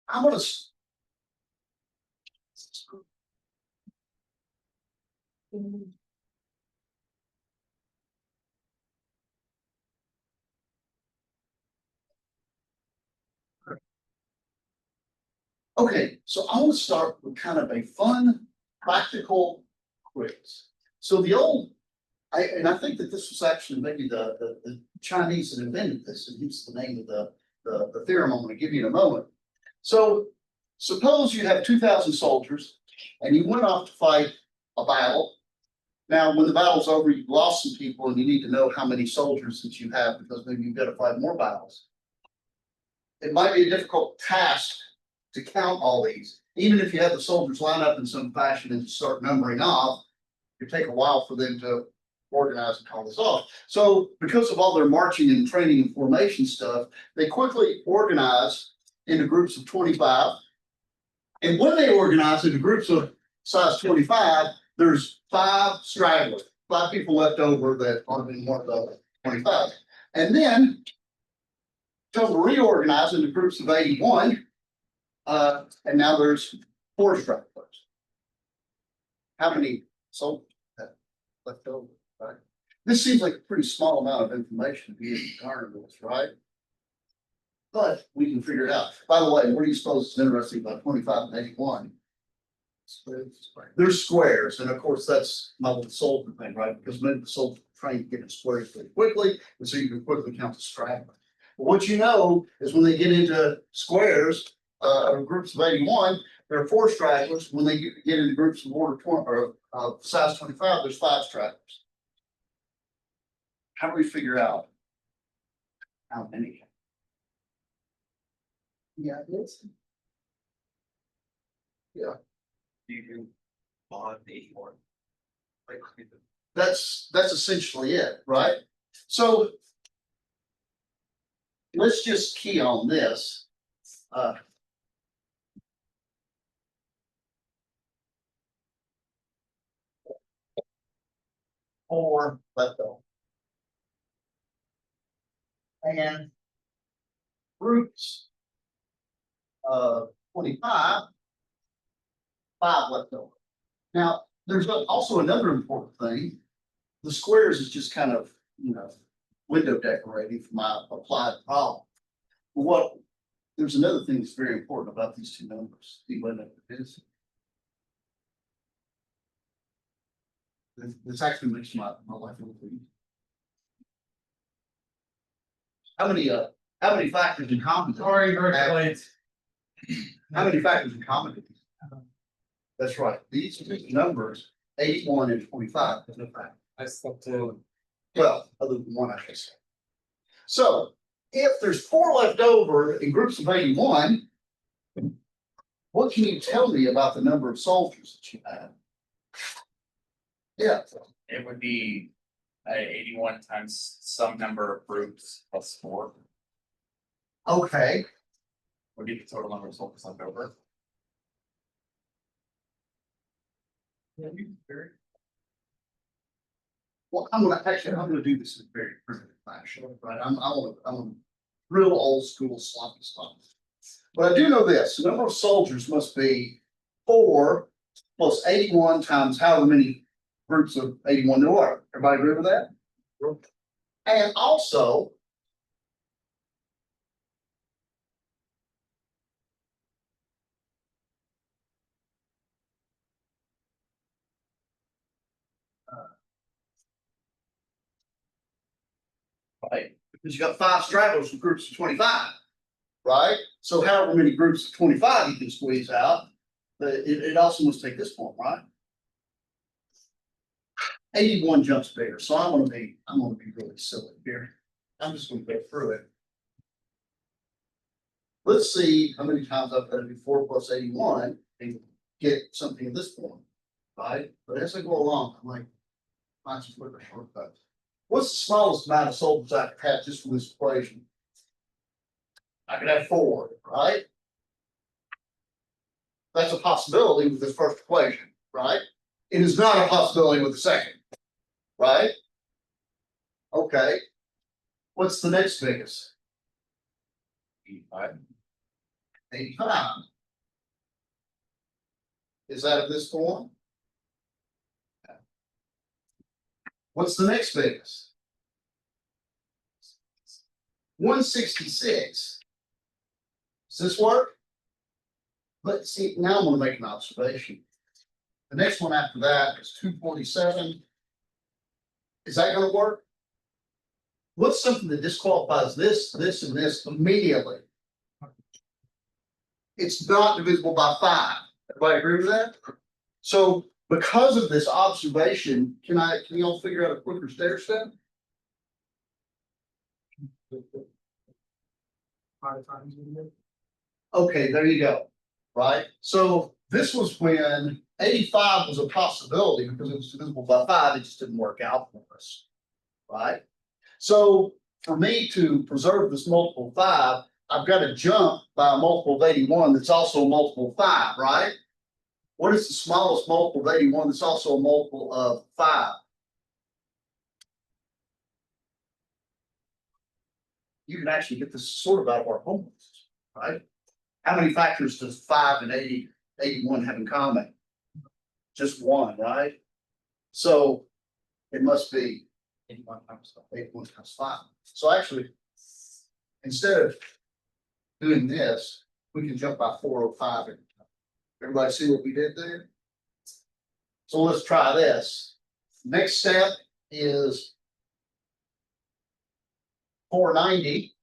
I'm gonna. Okay, so I want to start with kind of a fun, practical quiz. So the old, I think that this was actually maybe the Chinese that invented this, and here's the name of the theorem I'm going to give you in a moment. So suppose you have 2,000 soldiers and you went off to fight a battle. Now, when the battle's over, you've lost some people and you need to know how many soldiers that you have because maybe you've got to fight more battles. It might be a difficult task to count all these. Even if you have the soldiers line up in some fashion and start numbering off, it take a while for them to organize and call this off. So because of all their marching and training and formation stuff, they quickly organize into groups of 25. And when they organize into groups of size 25, there's 5 stragglers, 5 people left over that aren't in one of the 25. And then tell them to reorganize into groups of 81. And now there's 4 stragglers. How many soldiers have left over, right? This seems like a pretty small amount of information to be able to garner this, right? But we can figure it out. By the way, what do you suppose is interesting about 25 and 81? They're squares, and of course that's my little soldier thing, right? Because maybe the soldiers are trying to get in squares pretty quickly, and so you can quickly count the stragglers. But what you know is when they get into squares, or groups of 81, there are 4 stragglers. When they get into groups of order 20 or size 25, there's 5 stragglers. How do we figure out how many? Yeah, it's. Yeah. You do mod 81. That's essentially it, right? So let's just key on this. 4 left over. And groups of 25, 5 left over. Now, there's also another important thing. The squares is just kind of, window decorating for my applied problem. There's another thing that's very important about these 2 numbers. Do you know what it is? This actually makes my life a little easier. How many factors in common? Sorry, very How many factors in common do these have? That's right. These 2 numbers, 81 and 25, there's no factor. I slept too. Well, other than one, I guess. So if there's 4 left over in groups of 81, what can you tell me about the number of soldiers that you have? Yeah. It would be 81 times some number of groups plus 4 Okay. would be the total number of soldiers left over. Well, I'm gonna do this in a very primitive fashion, right? I'm a real old school sloppy stuff. But I do know this: the number of soldiers must be 4 plus 81 times however many groups of 81 there are. Everybody agree with that? And also, right? Because you got 5 stragglers from groups of 25, right? So however many groups of 25 you can squeeze out, but it also must take this form, right? 81 jumps bigger, so I'm gonna be really silly here. I'm just gonna go through it. Let's see how many times I've got to do 4 plus 81 and get something in this form, right? But as I go along, I'm like, find some quicker shortcuts. What's the smallest amount of soldiers I could have just from this equation? I could have 4, right? That's a possibility with this first equation, right? It is not a possibility with the second, right? Okay. What's the next biggest? 85. 85. Is that of this form? What's the next biggest? 166. Does this work? But see, now I'm going to make an observation. The next one after that is 247. Is that going to work? What's something that disqualifies this, this, and this immediately? It's not divisible by 5. Everybody agree with that? So because of this observation, can you all figure out a quicker stair step? 5 times. Okay, there you go. Right? So this was when 85 was a possibility because it was divisible by 5, it just didn't work out for us. Right? So for me to preserve this multiple of 5, I've got to jump by a multiple of 81 that's also a multiple of 5, right? What is the smallest multiple of 81 that's also a multiple of 5? You can actually get this sort of out of our homework, right? How many factors does 5 and 81 have in common? Just one, right? So it must be 81 times 5. So actually, instead of doing this, we can jump by 405. Everybody see what we did there? So let's try this. Next step is 490.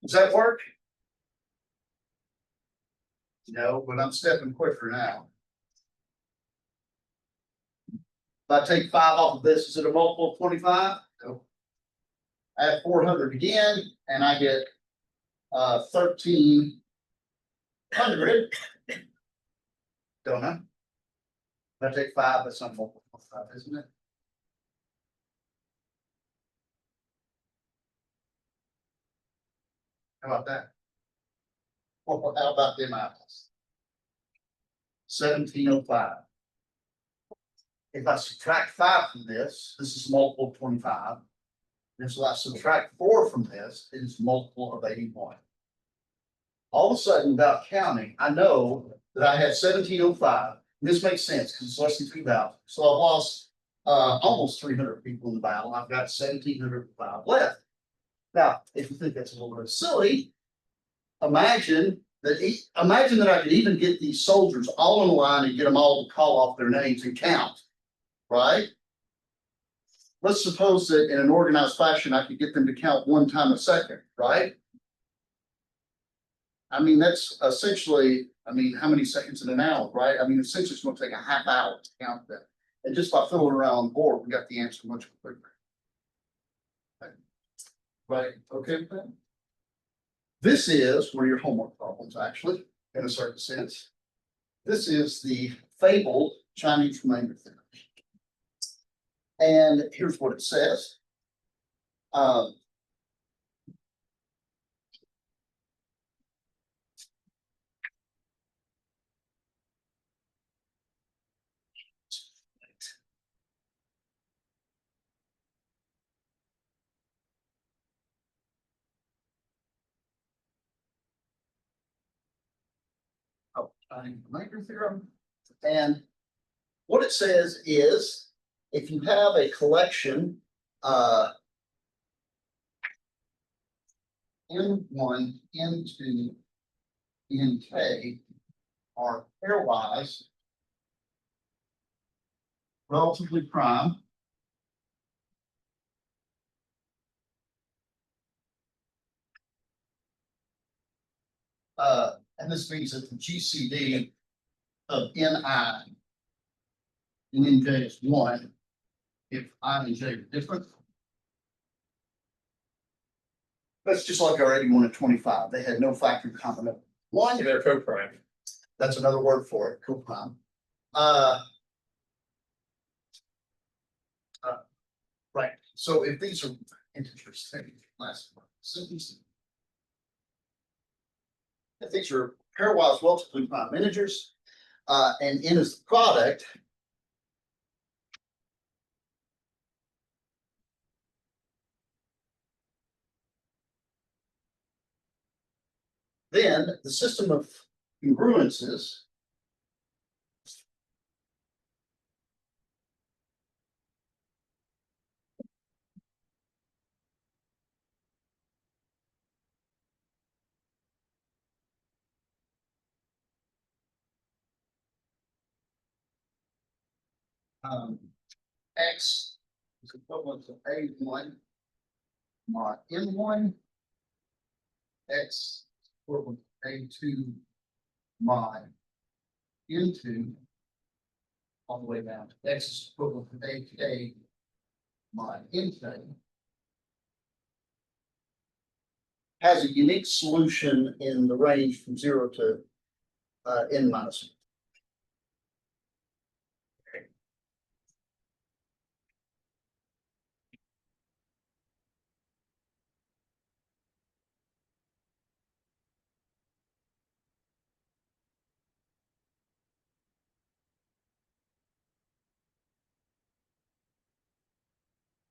Does that work? No, but I'm stepping quicker now. If I take 5 off of this, is it a multiple of 25? No. Add 400 again, and I get 1300. Don't I? If I take 5, that's not multiple of 5, isn't it? How about that? Well, how about them apples? 1705. If I subtract 5 from this, this is multiple of 25. And so I subtract 4 from this, it is multiple of 81. All of a sudden, without counting, I know that I had 1705. This makes sense because it's less than 2,000. So I've lost almost 300 people in the battle. I've got 1,705 left. Now, if you think that's a little bit silly, imagine that I could even get these soldiers all in a line and get them all to call off their names and count, right? Let's suppose that in an organized fashion, I could get them to count 1 time a second, right? I mean, that's essentially, how many seconds in an hour, right? Essentially it's going to take a half hour to count that. And just by filling around on the board, we got the answer much quicker. Right, okay with that? This is one of your homework problems, actually, in a certain sense. This is the fabled Chinese Remainder Theorem. And here's what it says. Chinese Remainder Theorem. And what it says is, if you have a collection, N1, N2, Nk are pairwise, relatively prime. And this means that the GCD of Ni and Nj is 1 if I and j are different. That's just like our 81 and 25. They had no factor in common of 1. They're co-prime. That's another word for it, coprime. Right. So if these are integers, last one. If these are pairwise relatively prime integers, and n is the product, Then the system of congruences. X is equivalent to A1 mod N1. X is equivalent to A2 mod N2. All the way down. X is equivalent to AK mod N2. Has a unique solution in the range from 0 to N minus 1.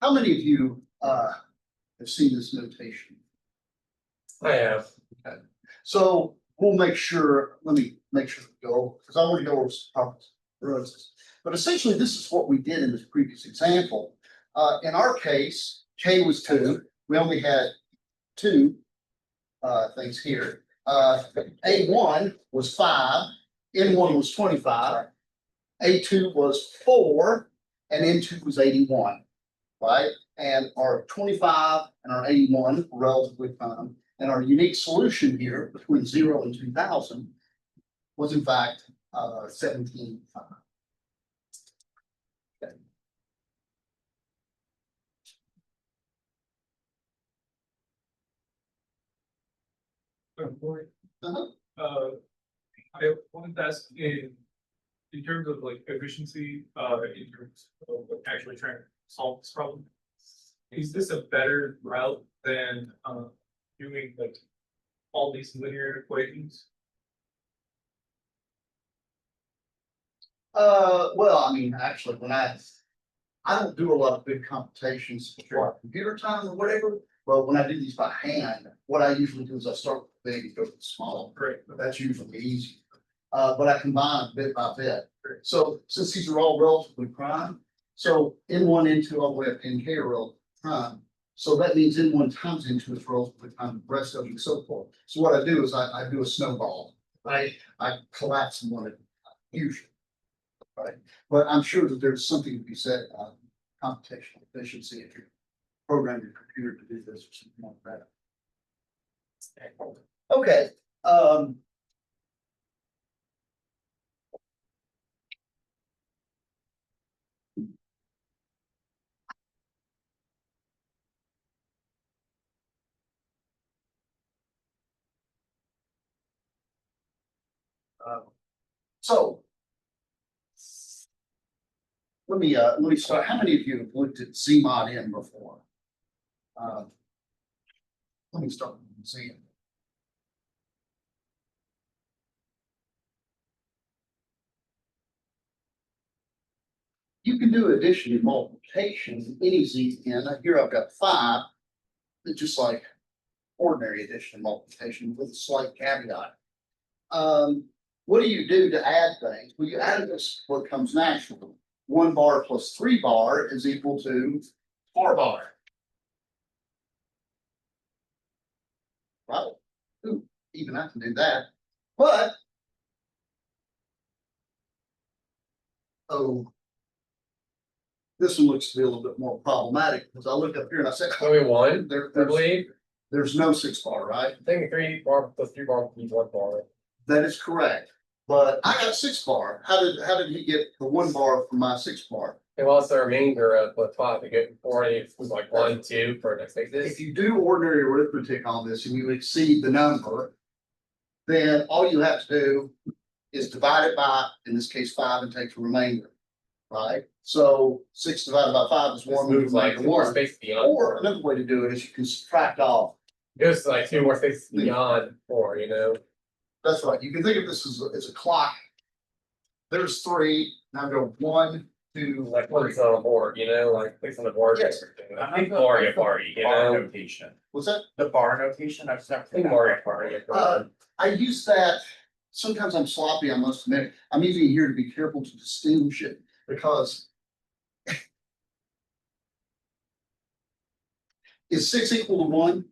How many of you have seen this notation? I have. Okay. So we'll make sure, let me make sure we go, because I want to go over some problems. But essentially, this is what we did in this previous example. In our case, K was 2. We only had 2 things here. A1 was 5, N1 was 25, A2 was 4, and N2 was 81. Right? And our 25 and our 81 were relatively prime. And our unique solution here between 0 and 2000 was in fact 17. Okay. I wanted to ask in terms of like efficiency, in terms of like, actually trying to solve this problem. Is this a better route than doing like all these linear equations? Well, I mean, actually, when I don't do a lot of big computations for computer time or whatever, but when I do these by hand, what I usually do is I start with the big and go to the small. Great. But that's usually easy. But I combine bit by bit. So since these are all relatively prime, so N1, N2, all the way up to NK are relatively prime. So that means N1 times N2 is relatively prime, the rest of them and so forth. So what I do is I do a snowball. I collapse them on it usually. Right. But I'm sure that there's something to be said about computational efficiency if you program your computer to do this or something like that. Okay. So let me start. How many of you have looked at Z mod N before? Let me start with Z. You can do addition and multiplication, any Z(n). Here I've got 5. It's just like ordinary addition and multiplication with a slight caveat. What do you do to add things? Well, you add this what comes natural. 1 bar plus 3 bar is equal to 4 bar. Right? Ooh, even I can do that. But this one looks to be a little bit more problematic because I look up here and I said, Only one, I believe. There's no 6 bar, right? I think 3 bar plus 3 bar equals 1 bar. That is correct. But I got 6 bar. How did he get the 1 bar from my 6 bar? It was the remainder of the 5 to get 40, it was like 1, 2 for next If basis. you do ordinary arithmetic on this and you exceed the number, then all you have to do is divide it by, in this case, 5 and take the remainder. Right? So 6 divided by 5 is 1. Moves like 2 more 1. spaces beyond. Or another way to do it is you can subtract off. Just like 2 more spaces beyond 4, you know? That's right. You can think of this as a clock. There's 3. Now go 1, 2, Like place on a board, you know, like place on the board. Yes. I think Mario Party, you Bar know? notation. What's that? The bar notation, I've never. I think Mario Party. Uh, I use that, sometimes I'm sloppy, I must admit. I'm using it here to be careful to distinguish it because is 6 equal to 1?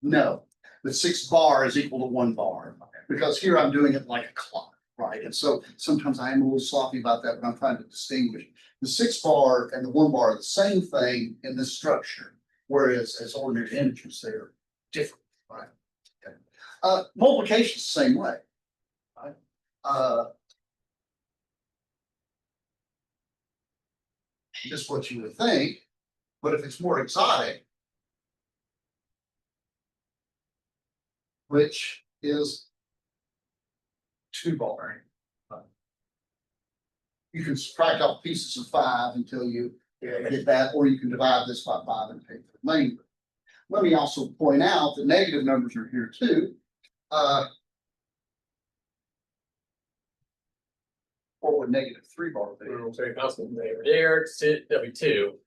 No, but 6 bar is equal to 1 bar, because here I'm doing it like a clock, right? And so sometimes I am a little sloppy about that, but I'm trying to distinguish. The 6 bar and the 1 bar are the same thing in this structure, whereas as ordinary integers, they're different, right? Okay. Multiplication is the same way, right? Just what you would think, but if it's more exotic, which is 2 bar. You can subtract off pieces of 5 until you get that, or you can divide this by 5 and take the remainder. Let me also point out that negative numbers are here too. What would negative 3 bar be? Very constant there, that'll be 2.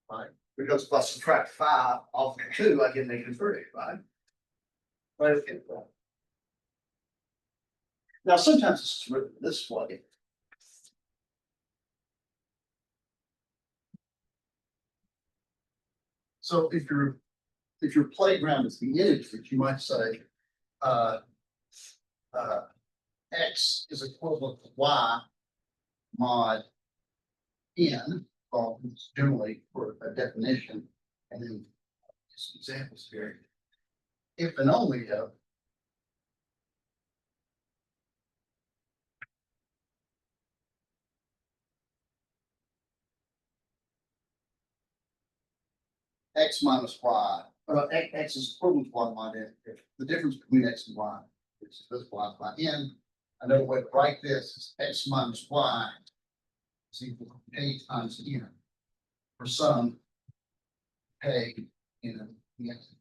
Right, because if I subtract 5 off of 2, I get negative 3, right? Right, okay. Now, sometimes it's written this way. So if your playground is the integers, you might say, x is equivalent to y mod n, generally for a definition, and then some examples here. If and only if x minus y, x is equivalent to y mod n, if the difference between x and y is divisible by n. Another way to write this is x minus y is equal to a times n for some k in the x.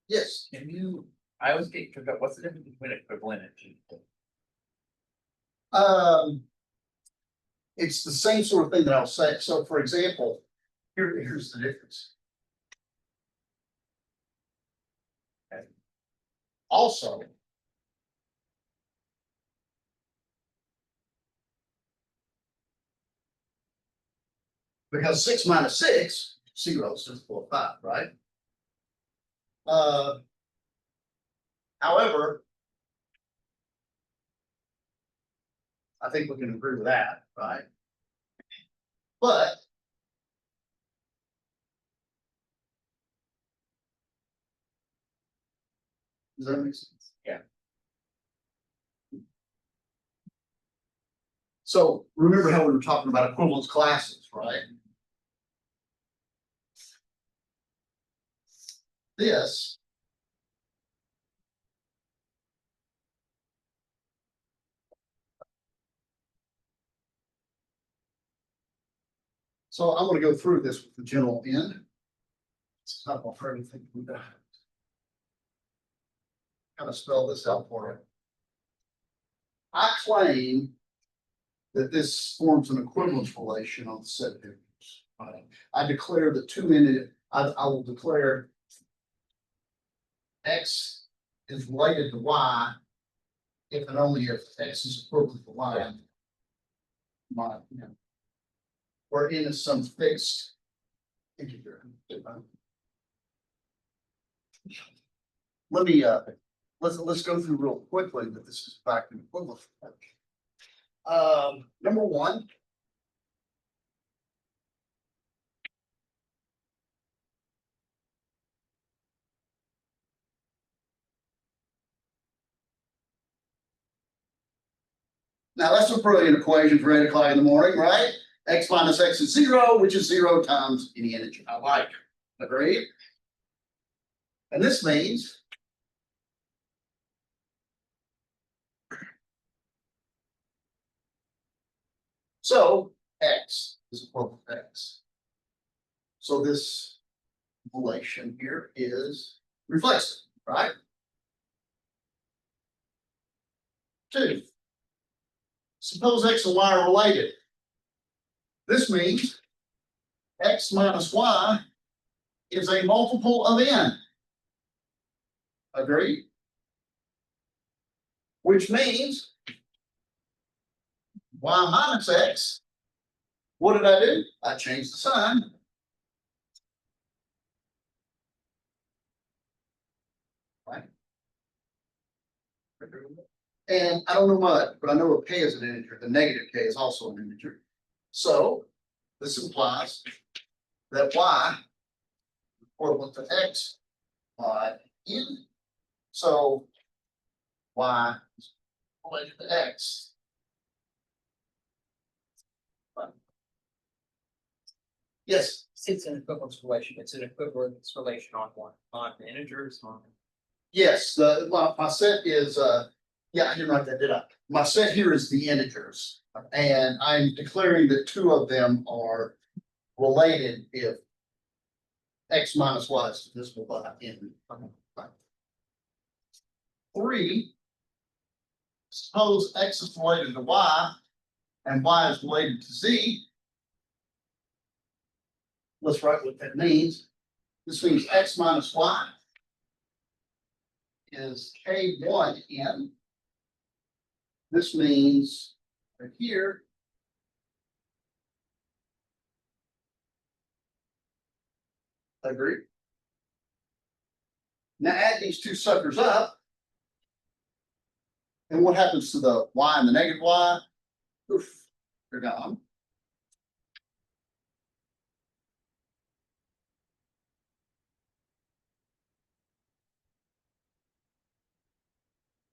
Yes. Can you, I always get tripped up, what's the difference between equivalent and It's the same sort of thing that I'll say. So for example, here's the difference. Okay. Also, because 6 minus 6, 0 is just 4, 5, right? However, I think we can agree with that, right? But does that make sense? Yeah. So remember how we were talking about equivalence classes, right? This so I'm going to go through this with the general end. It's not for everything we got. Kind of spell this out for you. I claim that this forms an equivalence relation on the set of integers. I declare the I will declare x is related to y if and only if x is equivalent to y. Where n is some fixed integer. Let me let's go through real quickly that this is back to equivalence. Number 1. Now that's a brilliant equation for 8 o'clock in the morning, right? X minus x is 0, which is 0 times any integer. I like. Agreed? And this means so x is equal to x. So this relation here is reflexive, right? 2. Suppose x and y are related. This means X minus Y is a multiple of N. Agreed? Which means Y minus X. What did I do? I changed the sign. Right. And I don't know what, but I know a K is an integer. The negative K is also an integer. So this implies that Y equivalent to X mod N. So Y is related to X. Yes, It's an equivalence relation, it's an equivalence relation on what, on integers, on. yes, my set is, yeah, I didn't write that, did I? My set here is the integers, and I'm declaring that two of them are related if X minus Y is divisible by N. Three, suppose X is related to Y and Y is related to Z. Let's write what that means. This means X minus Y is K1N. This means right here. Agree? Now add these two suckers up. And what happens to the Y and the negative Y? Oof, they're gone.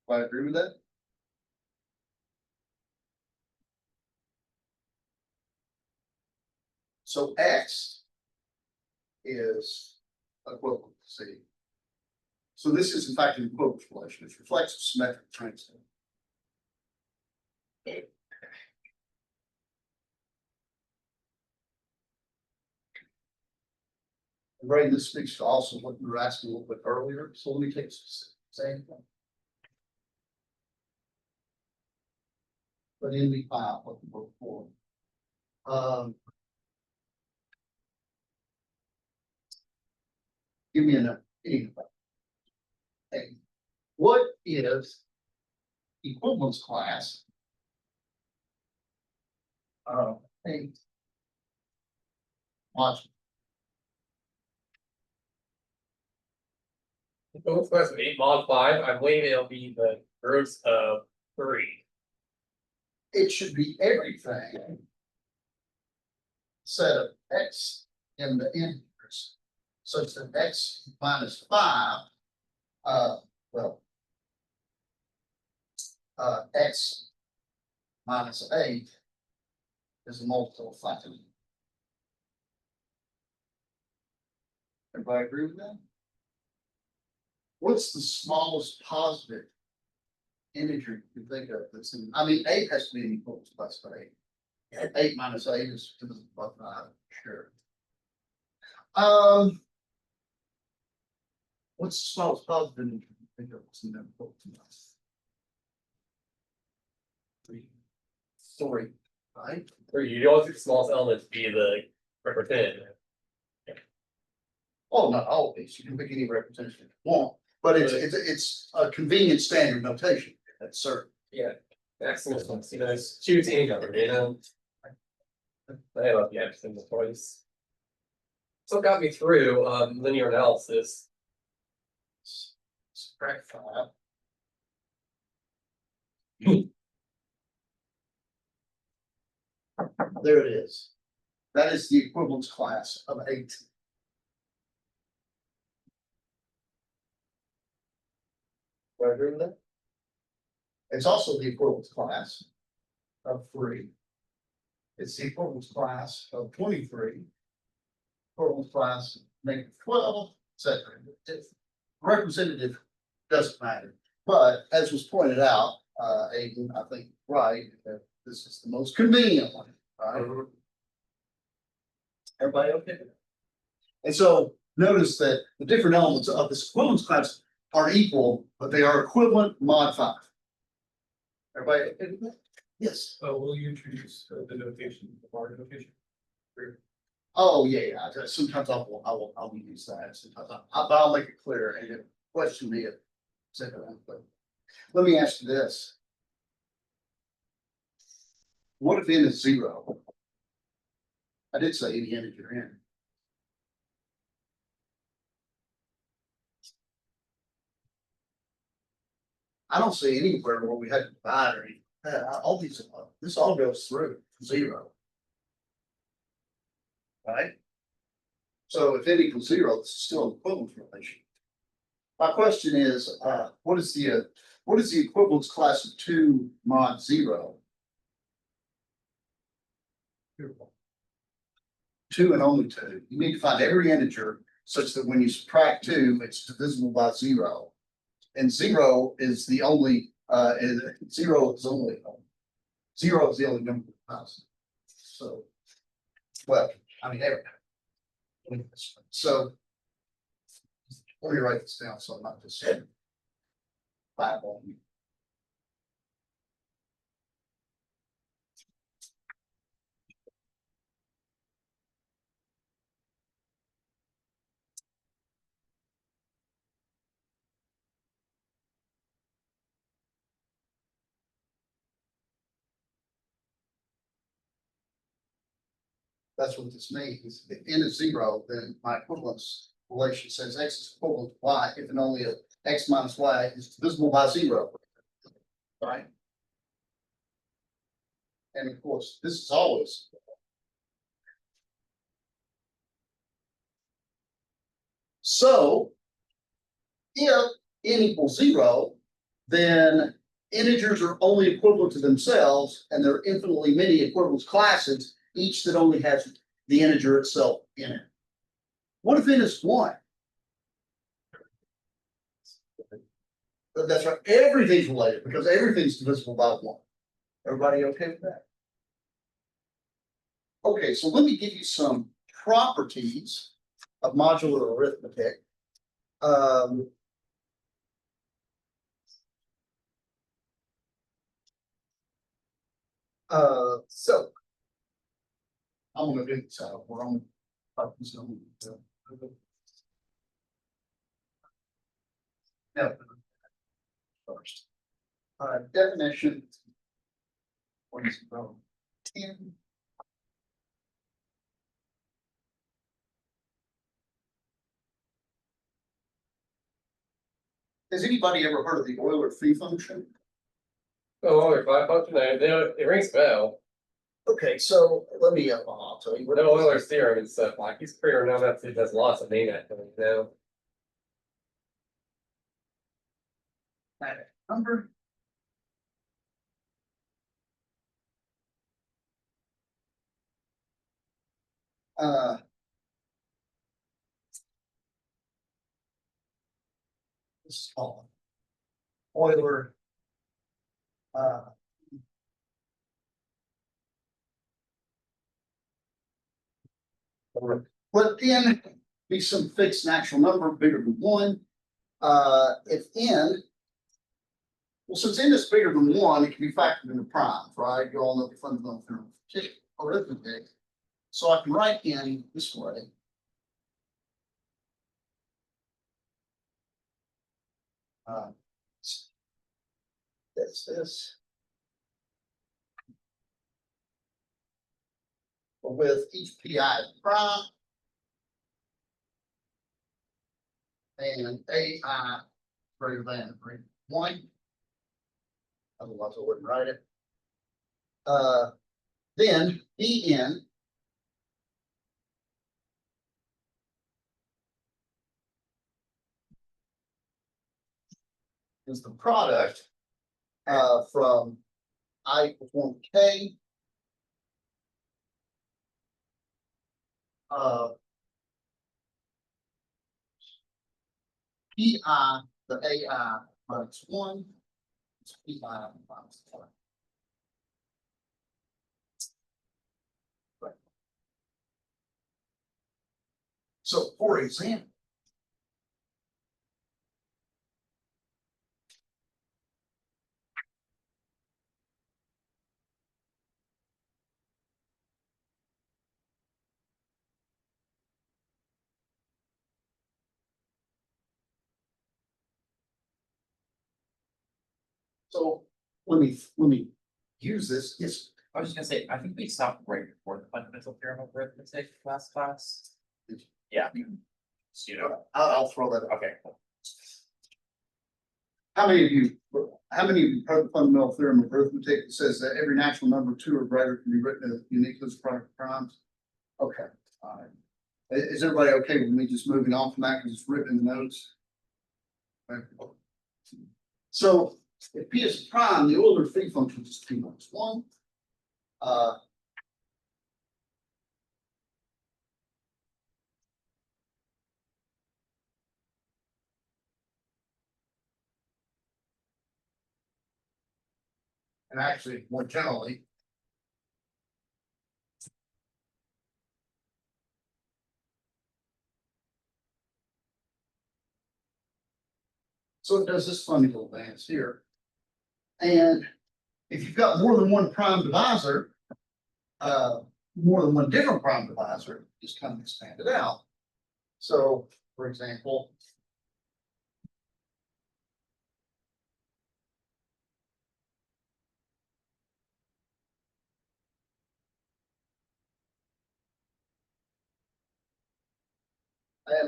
Do I agree with that? So X is equivalent to Z. So this is in fact an equivalence relation. It reflects a symmetric transit. Ray, this speaks to also what you were asking a little bit earlier. So let me take a specific example. But in the file, what we were before. Give me a number. Hey, what is equivalence class? Hey. Watch. Equivalence class of 8 mod 5, I believe it'll be the roots of 3. It should be everything. Set of X in the integers, such that X minus 5, X minus 8 is a multiple of 5. Everybody agree with that? What's the smallest positive integer you can think of that's in, I mean, 8 has to be an equivalence class of 8. 8 minus 8 is about 5, sure. What's the smallest positive integer you can think of that's in that equivalence class? 3, right? 3, you always get the smallest element to be the representative. Oh, not always. You can pick any representation you want, but it's a convenient standard notation. That's certain. Yeah, maximum ones, choose any of them, I love the absence twice. So it got me through linear analysis. Subtract 5. There it is. That is the equivalence class of 8. Do I agree with that? It's also the equivalence class of 3. It's the equivalence class of 23. Equivalence class of -12, etc. Representative doesn't matter. But as was pointed out, Aiden, I think, right, that this is the most convenient one, right? Everybody okay? And so notice that the different elements of this equivalence class are equal, but they are equivalent mod 5. Everybody okay with that? Yes. Will you introduce the notation, the bar notation? Oh, yeah, sometimes I will use that, sometimes but I'll make it clear and if question me if. But let me ask you this. What if n is 0? I did say any integer n. I don't see anywhere where we had to divide or anything. All these, this all goes through 0. Right? So if n equals 0, it's still an equivalence relation. My question is, what is the equivalence class of 2 mod 0? 2 and only 2. You need to find every integer such that when you subtract 2, it's divisible by 0. And 0 is the only, 0 is only, 0 is the only number of thousand. So, well, I mean, every. So, let me write this down so I'm not just fireball. That's what this means. If n is 0, then my equivalence relation says x is equivalent to y if and only if x minus y is divisible by 0. Right? And of course, this is always. So if n equals 0, then integers are only equivalent to themselves, and there are infinitely many equivalence classes, each that only has the integer itself in it. What if n is 1? That's right. Everything's related because everything's divisible by 1. Everybody okay with that? Okay, so let me give you some properties of modular arithmetic. So I'm gonna do this out. We're on. No. First. Definition. What is it from? 10. Has anybody ever heard of the Euler phi function? Oh, if I function, it rings a bell. Okay, so let me, I'll tell you what. The Euler's theorem and stuff, like he's pretty renowned that it has lots of meaning, Number. This is called Euler. Let n be some fixed natural number bigger than 1. If n, well, since n is bigger than 1, it can be factored into primes, right? You all know the fundamental theorem of arithmetic. So I can write n this way. That's this. With each pi prime and ai greater than 1. Otherwise, I wouldn't write it. Then en is the product from I equals 1 to k. Pi, the ai minus 1. It's pi minus 1. Right. So, for example, So let me use this. Yes. I was just gonna say, I think we stopped right before the fundamental theorem of arithmetic last class. Yeah. So, you know, I'll throw that out. okay, How many of you heard the fundamental theorem of arithmetic that says that every natural number two or greater can be written as uniquely as private primes? Okay, all right. Is everybody okay with me just moving on from that because it's written in the notes? Okay. So if P is a prime, the Euler phi function is P minus one. And actually, more generally. So it does this funny little dance here. And if you've got more than one prime divisor, more than one different prime divisor, just kind of expand it out. So, for example,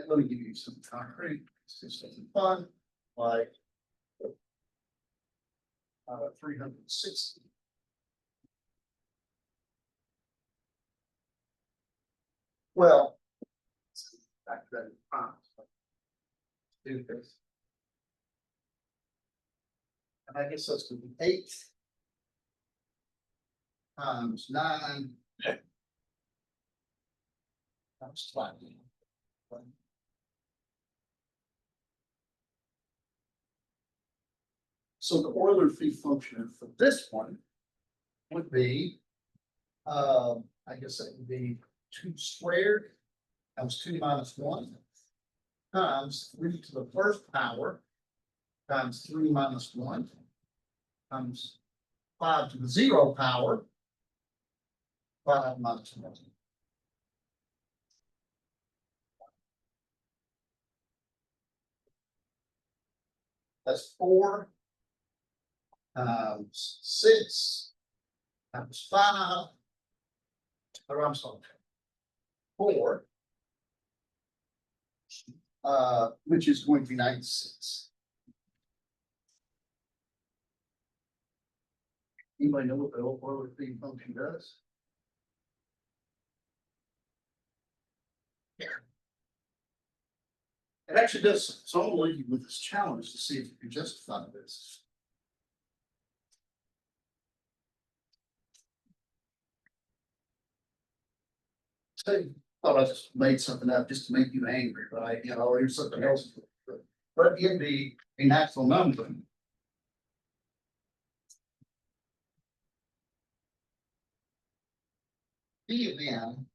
let me give you some concrete, let's do something fun, like 360. Well, back to that prime. Do this. And I guess that's gonna be 8 times 9 times 20. So the Euler phi function for this one would be, I guess that would be 2 squared times 2 minus 1 times 3 to the first power times 3 minus 1 times 5 to the 0 power 5 minus 1. That's 4 times 6 times 5. Or I'm sorry, 4, which is going to be 96. Anybody know what the Euler phi function does? Yeah. It actually does. So I'm gonna leave you with this challenge to see if you can justify this. Say, thought I just made something up just to make you angry, right? You know, or something else. But it'd be a natural number. P of n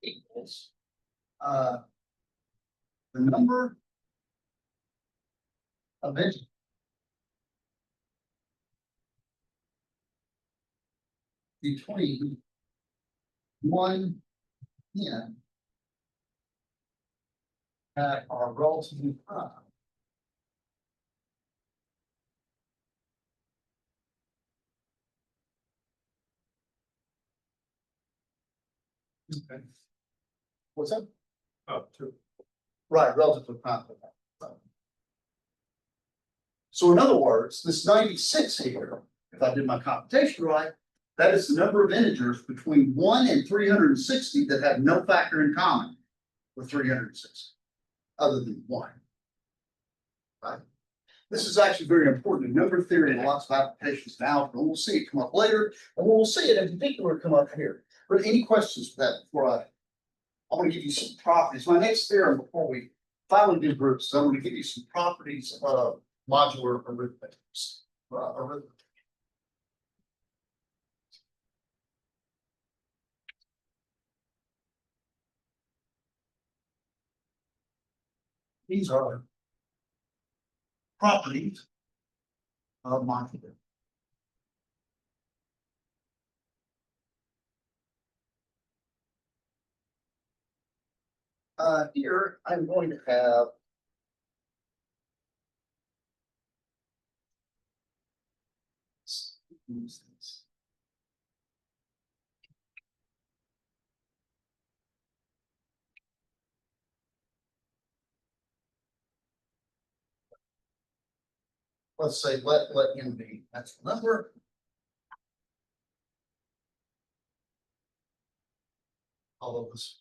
equals the number of integers between 1 n that are relatively prime. Okay. What's that? Oh, two. Right, relatively prime. So in other words, this 96 here, if I did my computation right, that is the number of integers between 1 and 360 that have no factor in common with 360, other than 1. Right? This is actually very important in number theory and lots of applications now, and we'll see it come up later, and we'll see it in particular come up here. But any questions for that before I want to give you some properties. My next theorem before we finally do groups, I'm going to give you some properties of modular arithmetic. These are properties of modular. Here I'm going to have use this. Let's say let n be natural number. Although this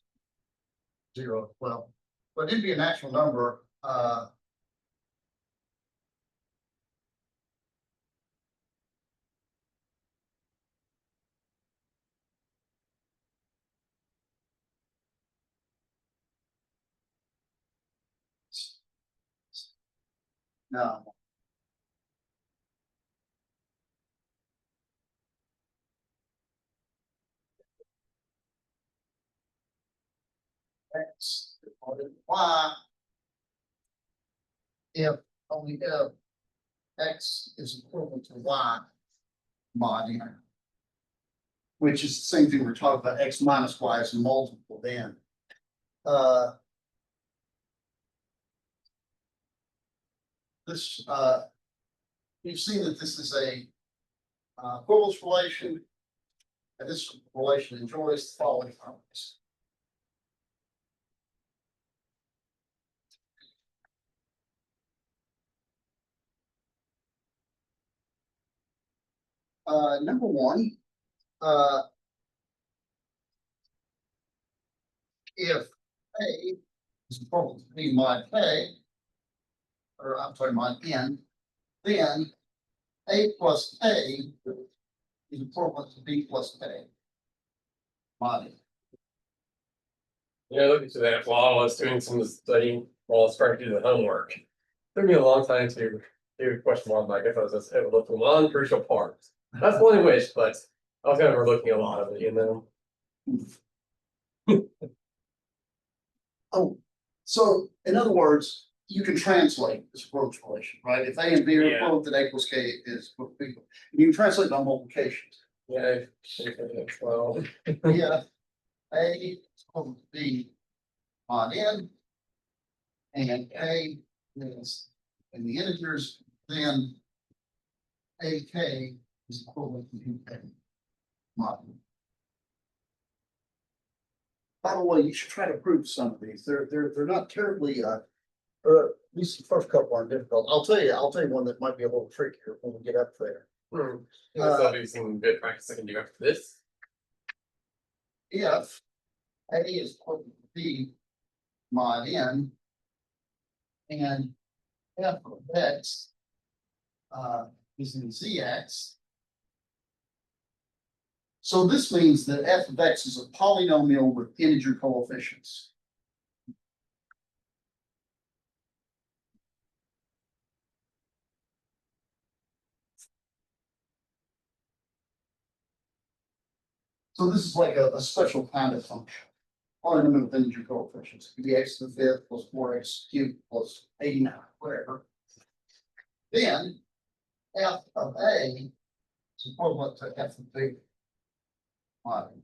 zero, well, let n be a natural number, no. X divided by y if only if x is equivalent to y mod n. Which is the same thing we're talking about, x minus y is a multiple then. This, we've seen that this is a equivalence relation, and this relation enjoys the following properties. Number one, if A is equivalent to B mod K, or I'm sorry, mod N, then A plus K is equivalent to B plus K. Mod N. Yeah, looking to that while I was doing some of the studying, while I was trying to do the homework. Took me a long time to do a question mark, I guess I was just overlooking one crucial part. That's one wish, but I was kind of overlooking a lot of it, you know. Oh, so in other words, you can translate this equivalence relation, right? If A and B are Yeah. equivalent, then A plus K is equal to B. You can translate by multiplications. Yeah, well, Yeah, A is equivalent to B mod N. And K is in the integers, then AK is equivalent to BK mod N. By the way, you should try to prove some of these. They're not terribly at least the first couple aren't difficult. I'll tell you one that might be a little trickier when we get up there. that'll be some good practice I can do after this. If A is equivalent to B mod N and f of x is in ZX. So this means that f of x is a polynomial with integer coefficients. So this is like a special kind of function. Polynomial with integer coefficients. It could be x to the fifth plus 4x cubed plus 89, whatever. Then f of a is equivalent to f of b mod n.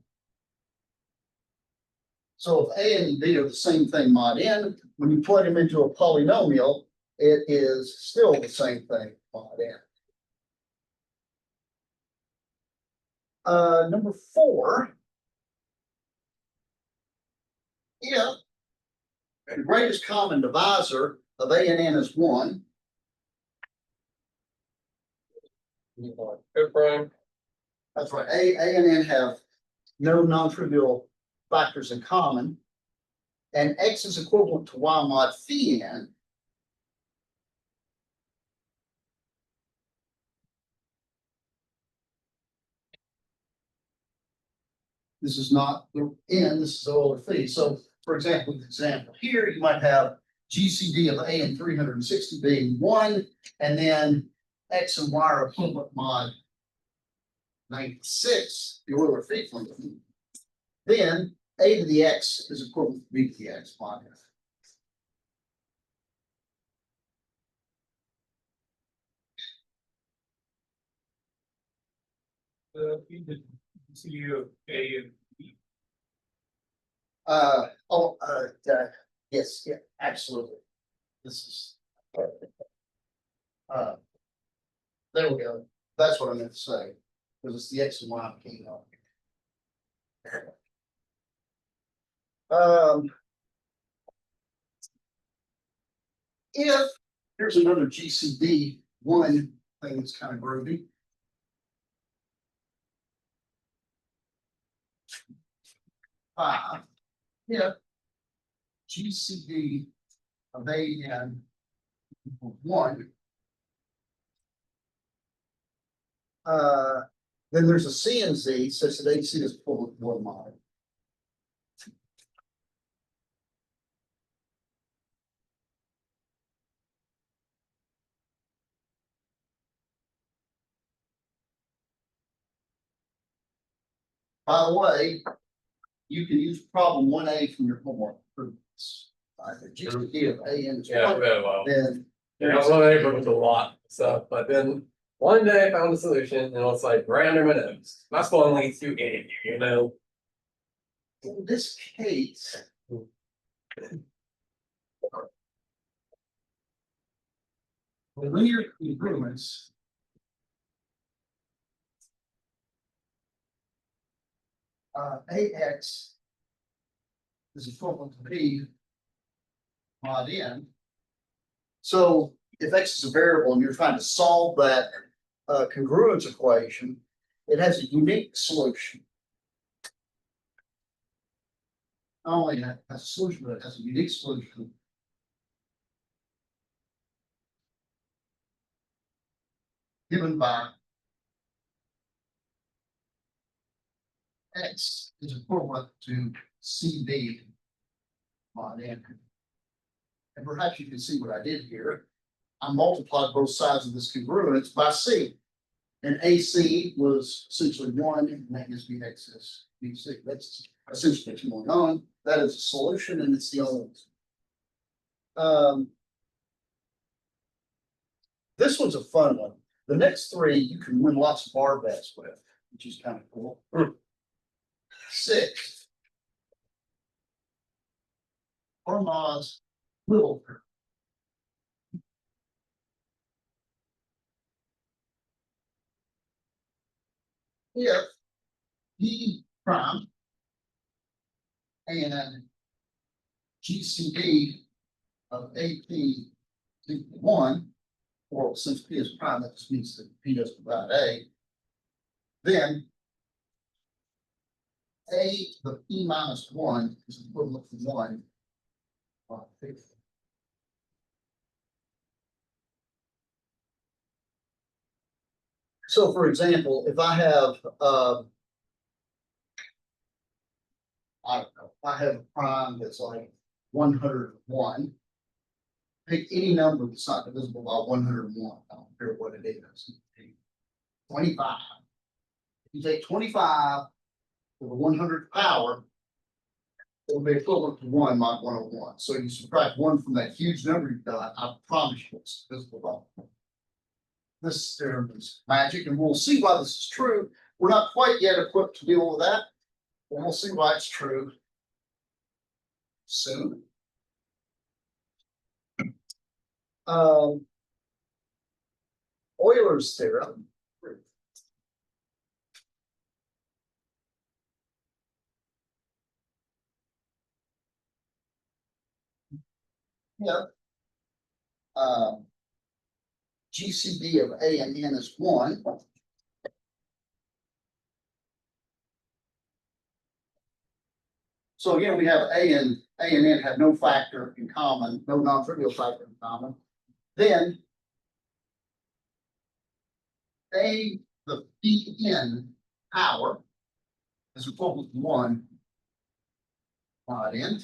So if a and b are the same thing mod n, when you plug them into a polynomial, it is still the same thing mod n. Number 4. If the greatest common divisor of a and n is 1. Good, Brian. That's right. A and n have no non-trivial factors in common. And x is equivalent to y mod phi n. This is not the n, this is O over phi. So for example, here you might have GCD of a and 360 being 1, and then x and y are equivalent mod 96, the Euler phi function. Then a to the x is equivalent to b to the x mod f. See of A and B. Yes, yeah, absolutely. This is perfect. There we go. That's what I meant to say. because it's the X and Y I'm keying on. If here's another GCD one thing that's kind of groovy. If GCD of AN equals 1, then there's a C and Z such that AC is equivalent to 1 mod. By the way, you can use problem 1A from your homework for this. If GCD of AN is Yeah, 1, well, then I was unable with a lot of stuff, but then one day I found a solution and it's like right under my nose. That's what only leads to any of you, you know? in this case, the linear congruence AX is equivalent to B mod N. So if X is a variable and you're trying to solve that congruence equation, it has a unique solution. Not only has a solution, but it has a unique solution. Given by X is equivalent to CB mod N. And perhaps you can see what I did here. I multiplied both sides of this congruence by C. And AC was essentially 1, and that gives me excess BC. That's essentially what's going on. That is a solution, and it's the only one. This one's a fun one. The next three you can win lots of bar bets with, which is kind of cool. 6. Fermat's little curve. If D prime and GCD of AP is equal to 1, or since P is prime, that just means that P does provide A, then A to the P minus 1 is equivalent to 1. So for example, if I have I don't know, I have a prime that's like 101. Pick any number that's not divisible by 101. I don't care what it is. 25. If you take 25 to the 100th power, it will be equivalent to 1 mod 101. So you subtract 1 from that huge number you've got, I promise you it's divisible by 1. This theorem is magic, and we'll see why this is true. We're not quite yet equipped to deal with that, but we'll see why it's true soon. Euler's theorem. Yeah. GCD of A and N is 1. So again, we have A and N have no factor in common, no non-trivial factor in common. Then A, the Bn power is equivalent to 1 mod N.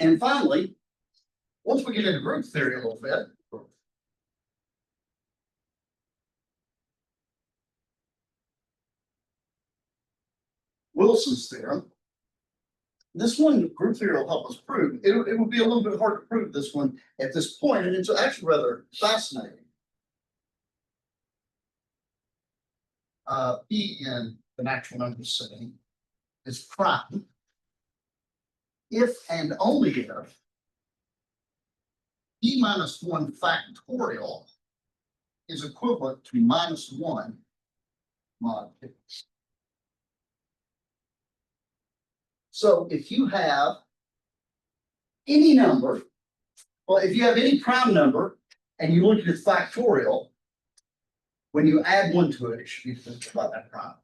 And finally, once we get into group theory a little bit, Wilson's theorem. This one, group theory will help us prove. It would be a little bit hard to prove this one at this point, and it's actually rather fascinating. P in the natural number setting is prime if and only if E minus one factorial is equivalent to minus one mod p. So if you have any number, well, if you have any prime number and you look at its factorial, when you add one to it, it should be divided by that prime.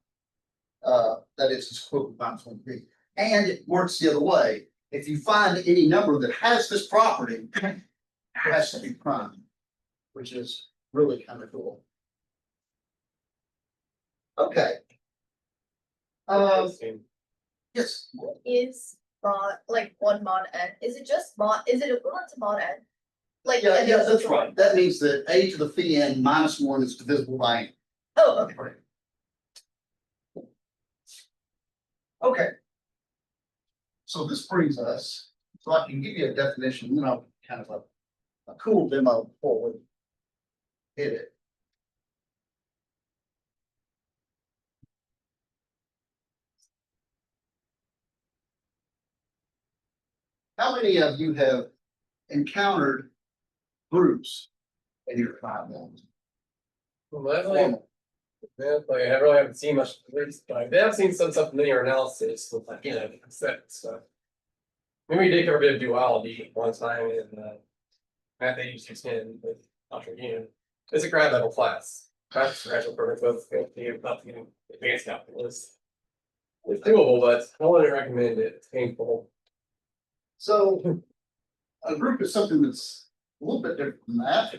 That is its equivalent to minus one p. And it works the other way. If you find any number that has this property, it has to be prime, which is really kind of cool. Okay. Yes. What is mod, like one mod n? Is it just mod, is it equivalent to mod n? Like. Yeah, n yeah, is that's equal- right. That means that a to the phi n minus one is divisible by n. Oh, okay. Okay. So this brings us, so I can give you a definition, then I'll kind of a cool demo before we hit it. How many of you have encountered groups in your problem? Yeah, like I really haven't seen much, but I have seen some stuff in linear analysis with like, sets, so. Maybe we did cover a bit of duality one time in math 8-16 with Dr. Union. It's a grad level class. That's graduate program with about the advanced calculus. It's doable, but I wouldn't recommend it. It's painful. So a group is something that's a little bit different than that.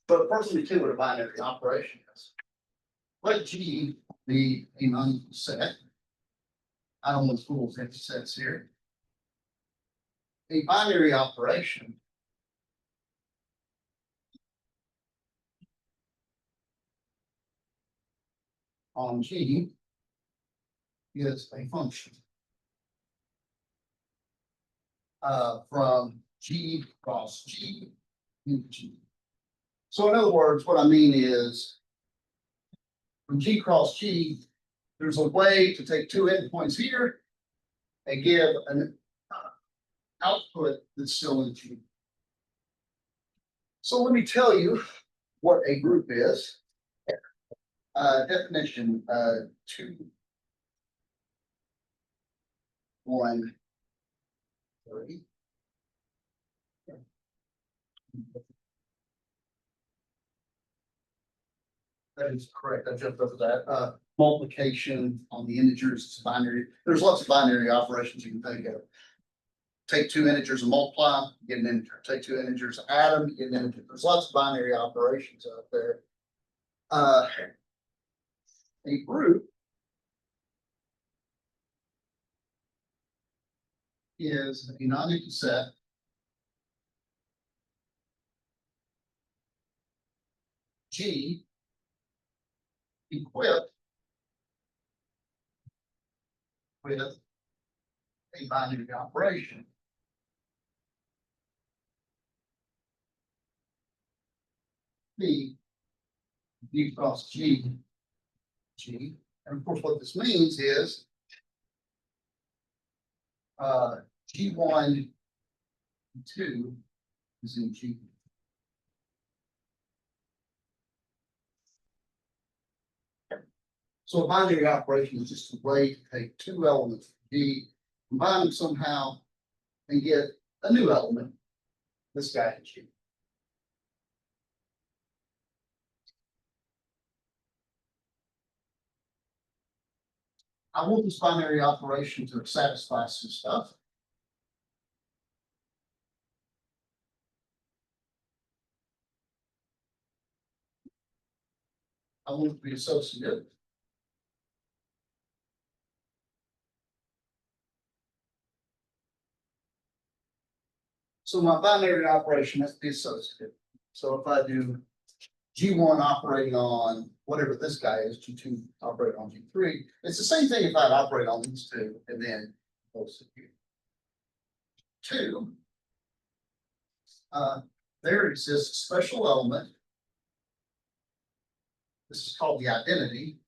But personally too, what a binary operation is. Let G be a non-equal set. I don't want to fool with empty sets here. A binary operation on G is a function from G cross G into G. So in other words, what I mean is from G cross G, there's a way to take two endpoints here and give an output that's still in G. So let me tell you what a group is. Definition 2, 1, 3. That is correct. I jumped over that. Multiplication on the integers is binary. There's lots of binary operations you can think of. Take two integers and multiply, get an integer. Take two integers, add them, get an integer. There's lots of binary operations out there. A group is a non-equal set G equipped with a binary operation. B cross G, G, and of course what this means is G1, 2 is in G. So a binary operation is just a way to take two elements of G, combine them somehow, and get a new element, this guy in G. I want this binary operation to satisfy some stuff. I want it to be associative. So my binary operation has to be associative. So if I do G1 operating on whatever this guy is, G2 operating on G3, it's the same thing if I'd operate on these two and then those two. Two, there exists a special element. This is called the identity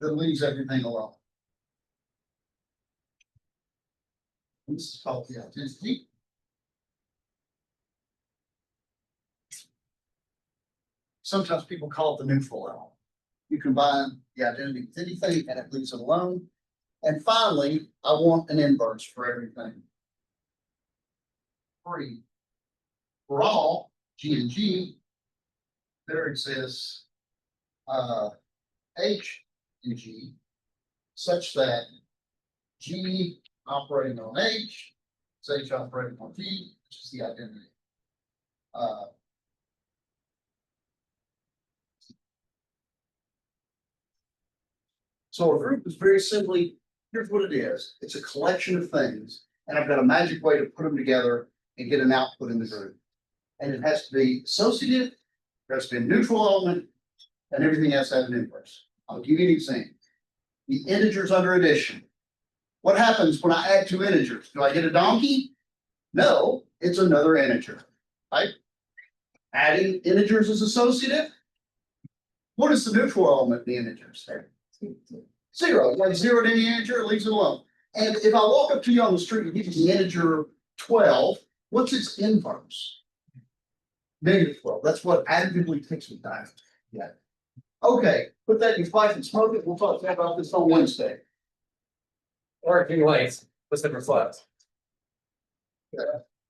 that leaves everything alone. This is called the identity. Sometimes people call it the neutral element. You combine the identity with anything and it leaves it alone. And finally, I want an inverse for everything. Free. For all G and G, there exists H and G such that G operating on H is H operating on G, which is the identity. So a group is very simply, here's what it is. It's a collection of things, and I've got a magic way to put them together and get an output in the group. And it has to be associative, there has to be a neutral element, and everything has to have an inverse. I'll give you an example. The integers under addition. What happens when I add two integers? Do I get a donkey? No, it's another integer, right? Adding integers is associative. What is the neutral element in the integers? Zero. Like zero to any integer, it leaves it alone. And if I walk up to you on the street and give you the integer 12, what's its inverse? -12. That's what additively takes me time. Yeah. Okay, put that in your pipe and smoke it. We'll talk about this on Wednesday. Or if you like, let's have a flat. Yeah.